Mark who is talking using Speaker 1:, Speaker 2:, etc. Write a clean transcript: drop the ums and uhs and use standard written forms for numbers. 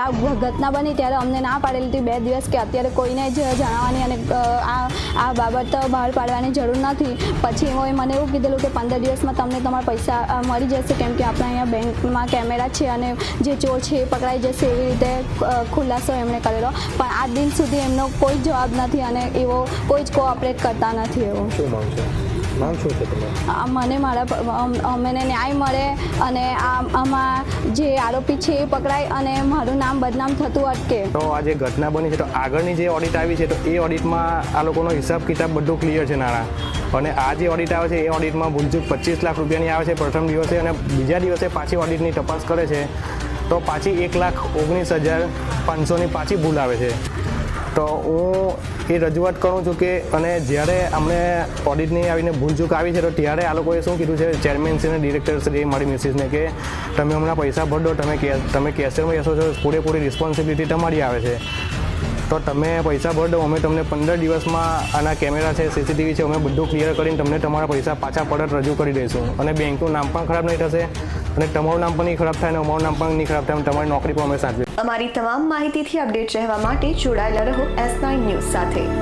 Speaker 1: આ ઘટના બની ત્યારે અમને ના પાડેલી હતી 2 દિવસ કે અત્યારે કોઈને જ જણાવવાની અને આ બાબત બહાર પાડવાની જરૂર નથી. પછી એમોએ મને એવું કીધેલું કે 15 દિવસમાં તમને તમારા પૈસા મળી જશે, કેમ કે આપણે અહીંયા બેંકમાં કેમેરા છે અને જે ચોર છે એ પકડાઈ જશે એવી રીતે ખુલાસો એમણે કરેલો. પણ આજ દિન સુધી એમનો કોઈ જવાબ નથી અને એવો કોઈ જ કોઓપરેટ કરતા નથી. એવો
Speaker 2: માંગ શું છે
Speaker 1: મને અમને ન્યાય મળે અને આમાં જે આરોપી છે એ પકડાય અને મારું નામ બદનામ થતું અટકે.
Speaker 2: તો આ જે ઘટના બની છે તો આગળની જે ઓડિટ આવી છે તો એ ઓડિટમાં આ લોકોનો હિસાબ કિતાબ બધું ક્લિયર છે નાણાં, અને આ જે ઓડિટ આવે છે એ ઓડિટમાં ભૂલચૂક 25 લાખ રૂપિયાની આવે છે પ્રથમ દિવસે, અને બીજા દિવસે પાછી ઓડિટની તપાસ કરે છે તો પાછી 1,19,500ની પાછી ભૂલ આવે છે. તો હું એ રજૂઆત કરું છું કે અને જ્યારે અમને ઓડિટની આવીને ભૂલચૂક આવી છે તો ત્યારે આ લોકોએ શું કીધું છે, ચેરમેનશ્રી અને ડિરેક્ટરશ્રીએ મારી મિસિસને કે તમે હમણાં પૈસા ભરો, તમે કેશિયરમાં બેસો છો, પૂરેપૂરી રિસ્પોન્સિબિલિટી તમારી આવે છે, તો તમે પૈસા ભર દો, અમે તમને 15 દિવસમાં આના કેમેરા છે, સીસીટીવી છે, અમે બધું ક્લિયર કરીને તમને તમારા પૈસા પાછા પરત રજૂ કરી દઈશું. અને બેંકનું નામ પણ ખરાબ નહીં થશે અને તમારું નામ પણ નહીં ખરાબ થાય અને અમારું નામ પણ નહીં ખરાબ થાય, તમારી નોકરી પણ અમે સાચવી.
Speaker 3: અમારી તમામ માહિતીથી અપડેટ રહેવા માટે જોડાયેલા રહો S9 ન્યૂઝ સાથે.